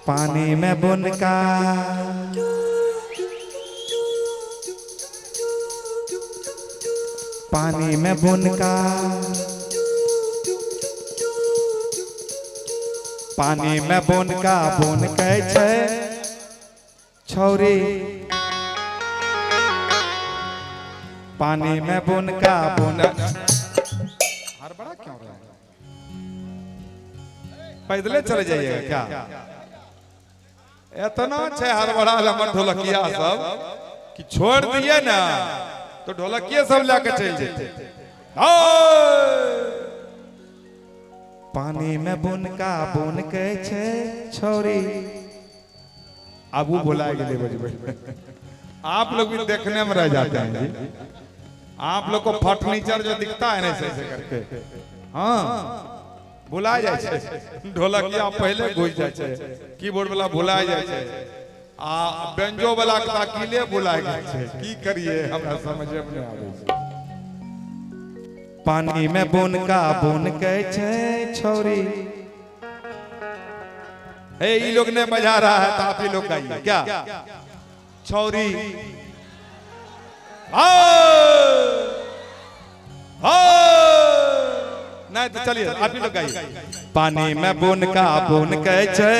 पानी में बुनका पानी में बुनका पानी में बुनका बुन के छे छौरी पानी में बुनका बुन हड़बड़ा क्यों रहा है? पैदले चले जाइएगा क्या? इतना छे हड़बड़ा लमन ढोलकिया सब कि छोड़ दिए ना तो ढोलकिया सब लेके चल जेते। पानी में बुनका बुन के छे छौरी अब वो बुलाए गए बजबे। आप लोग भी देखने में रह जाते हैं जी। आप लोग को फर्नीचर जो दिखता है ना ऐसे करके हाँ बुला जाए ढोलकिया पहले घुस जाए कीबोर्ड वाला बुला जाए आ बेंजो वाला ताकीले बुला जाए की करिए हमरा समझे में आवे। पानी में बुनका बुन के छे छौरी हे ये लोग ने बजा रहा है तो आप ही लोग गाइए क्या? छौरी नहीं तो चलिए आप ही लोग गाइए। पानी में बुनका बुन के छे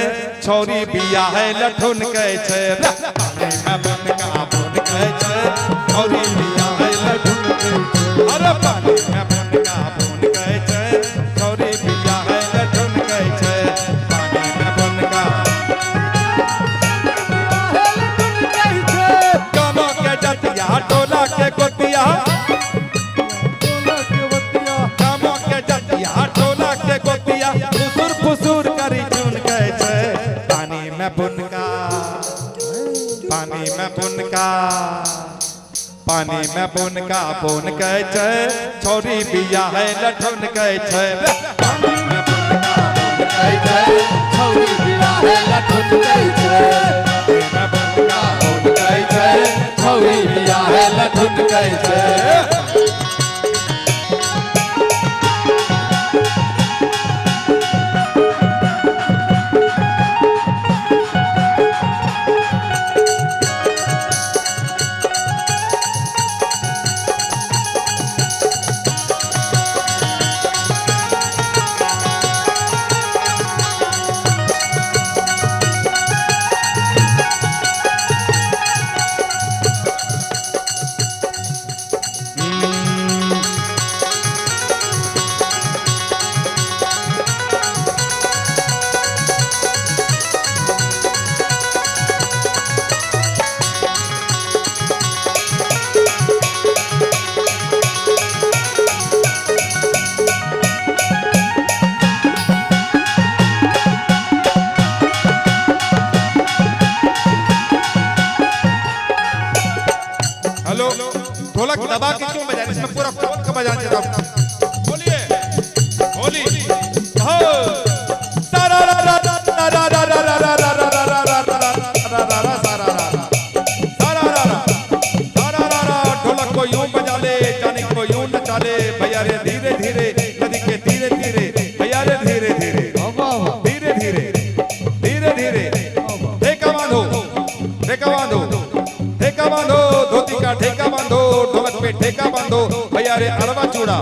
छौरी बिया है लठुन के छे। पानी में बुनका बुन के छे छौरी बिया है लठुन के छे। अरे पानी में बुनका बुन के छे छौरी बिया है लठुन के छे। पानी में बुनका कानो के जतिया टोला के गोतिया फुसुर करी चुन के छे। पानी में बुनका पानी में बुनका पानी में बुनका बुन के छे छौरी बिया है लठुन के छे। पानी में बुनका बुन के छे छौरी बिया है लठुन के छे। पानी में बुनका बुन के छे छौरी बिया है लठुन के छे। ढोलक दबा के क्यों बजा? इसमें पूरा कोट का बजाना चाहिए। बोलिए होली हो सारा रा रा रा रा रा रा रा रा रा रा रा रा रा रा सारा रा सारा रा सारा रा ढोलक को यूं बजा ले जाने को यूं नचा ले भैया रे धीरे धीरे नदी के धीरे धीरे भैया रे धीरे धीरे धीरे धीरे धीरे धीरे ठेका बांधो ठेका बांधो ठेका बांधो धोती का ठेका बांधो ढोलक पे ठेका बांधो भैया रे अरवा चूड़ा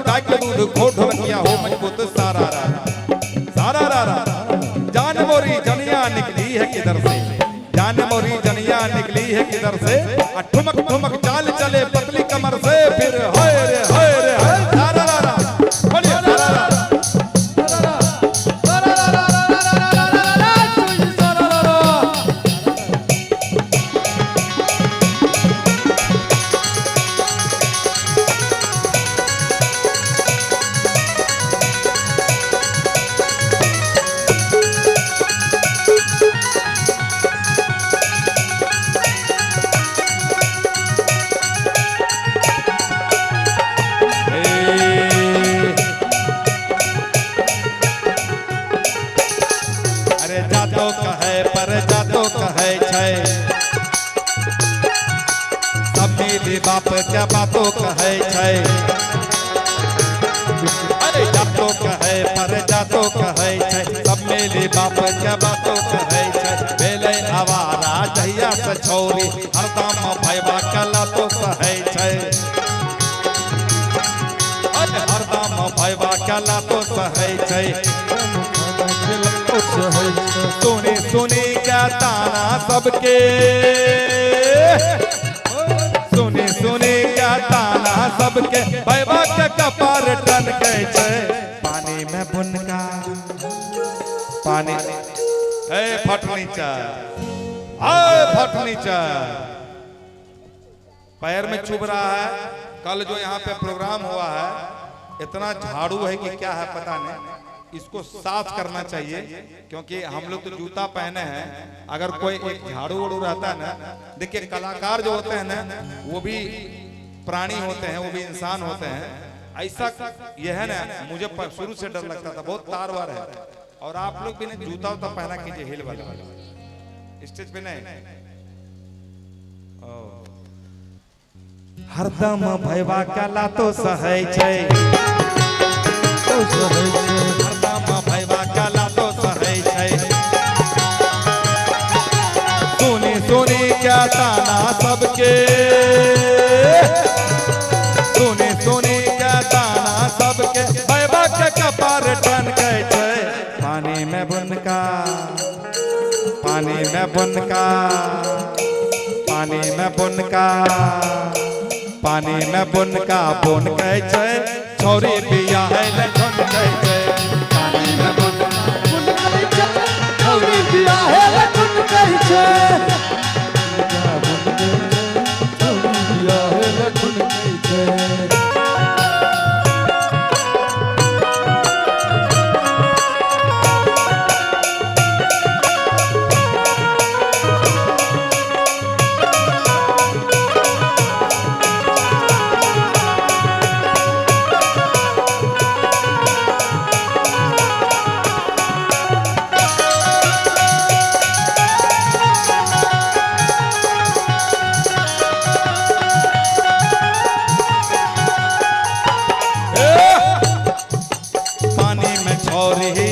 गाय के दूध घोट ढोलकिया हो मजबूत सारा रा जान मोरी जनिया निकली है किधर से जान मोरी जनिया निकली है किधर से ठुमक ठुमक चाल चले पतली कमर से फिर हाय रे सारा रा बोलिए सारा रा बाप क्या बातों कहे छै अरे जातो कहे पर जातो कहे छै सब मेरे बाप क्या छौरी हरदम भैबा कला तो सहै छै हरदम भैबा कला तो सहै छै सुनी सुनी क्या ताना सबके सुनी सुनी क्या ताना सबके भैबा के कपार टन के छै पानी में बुनका पानी फर्नीचर फर्नीचर पैर में चुभ रहा है। कल जो यहाँ पे प्रोग्राम हुआ है इतना झाड़ू है कि क्या है पता नहीं, इसको साफ करना चाहिए क्योंकि हम लोग तो जूता पहने हैं। अगर कोई एक झाड़ू वाड़ू रहता है ना, देखिए कलाकार जो होते हैं ना वो भी प्राणी होते हैं, वो भी इंसान होते हैं। ऐसा यह है ना, मुझे शुरू से डर लगता था, बहुत तार वार है। और आप लोग भी ना जूता उता पहना कीजिए हिल वाला स्टेज पे नहीं। हरदम भैबा कला तो सहै छै हरदम भैबा कला तो सहै छै सुनी सुनी क्या ताना सबके सुनी सुनी क्या ताना सबके भैबा के कपार टन के छै पानी में बुनका पानी में बुनका पानी में बुनका पानी में बुनका बुन के छै छौरी बिया है लखन के छै पानी में बुनका बुन के छै छौरी बिया है लखन के छै छौरी बिया है लखन के छै।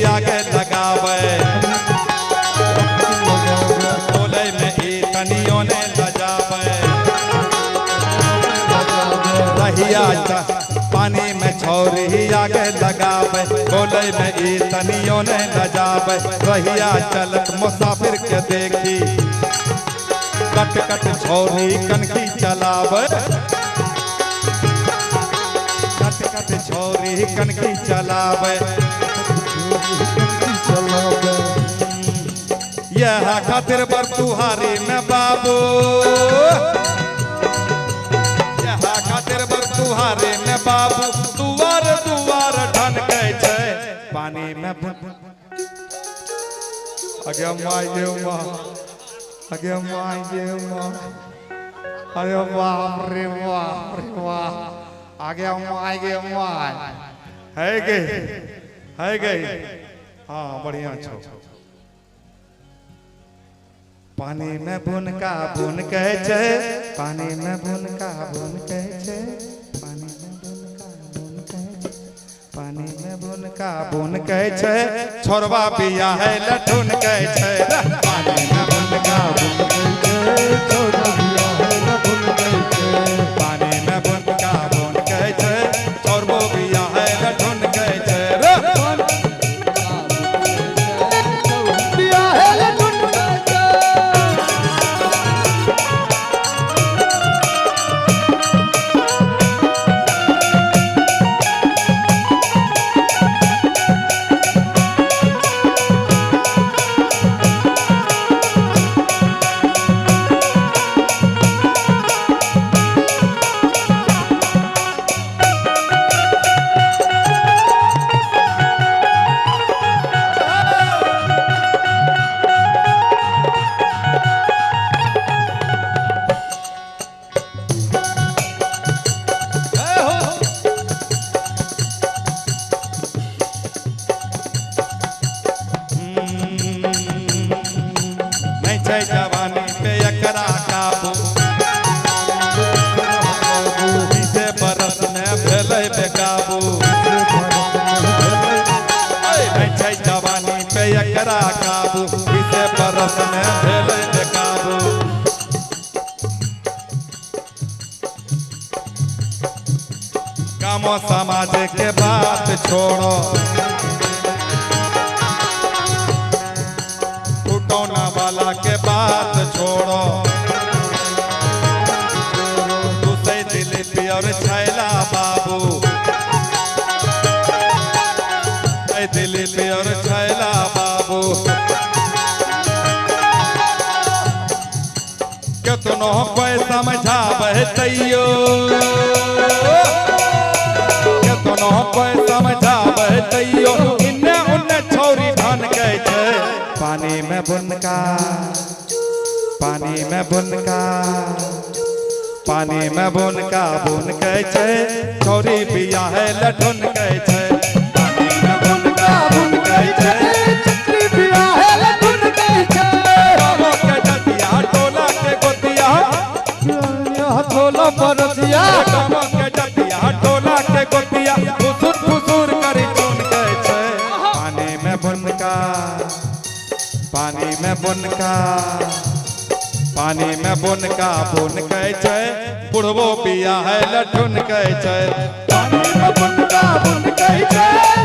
आगे लगावे बोले में ई तनियों ने लजावे रहिया पानी में छौरी आगे लगावे बोले में ई तनियों ने लजावे रहिया चलत मुसाफिर के देखी कट कट छौरी कनखी चलावे कट कट छौरी कनखी चलावे यह खातिर बर तुहारी में बाबू यह खातिर बर तुहारी में बाबू दुआर दुआर ढन के छै पानी में अगे माय माँ अगे माय माँ अरे वाह रे वाह आगे माय है गई हाँ बढ़िया छो पानी में बुनका बुन के छै पानी में बुनका बुन के छै पानी में बुनका बुन के पानी में बुनका बुन के छै छोरवा बिया है लठुन के छै पानी में बुनका बुन के छै छोरवा बिया है लठुन के छै पानी में बुनका बुन के छै छोरवा बिया है लठुन के छै जवानी पे एकरा काबू बीसे बरस में भेलै बेकाबू जवानी पे एकरा काबू बीसे बरस में भेलै बेकाबू समाज के बात छोड़ो, फुटौना वाला के बात छोड़ो, दूसरे दिलीप और छैला बाबू, दिलीप और छैला बाबू, कितनो कोई समझावे तैयो, कितनो कोई समझावे तैयो, इन्ने उन्ने छोरी ढन गए छे। पानी में बुनका, पानी में बुनका, पानी में बुनका बुन गए छे, छोरी बिया है लठुन गए छे। पानी में बुनका बुन गए छे, चक्री बिया है लठुन गए छे। गाँवों के जतिया टोला के गोतिया, थोला परसिया, गाँवों के जतिया टोला के गोतिया, फुसुर फुसुर करी चुन गए छे। पानी में बुनका, पानी में बुनका, पानी में बुनका बुन गए छे, बुढ़बो बिया है लठुन गए छे। पानी में बुनका बुन गए छे।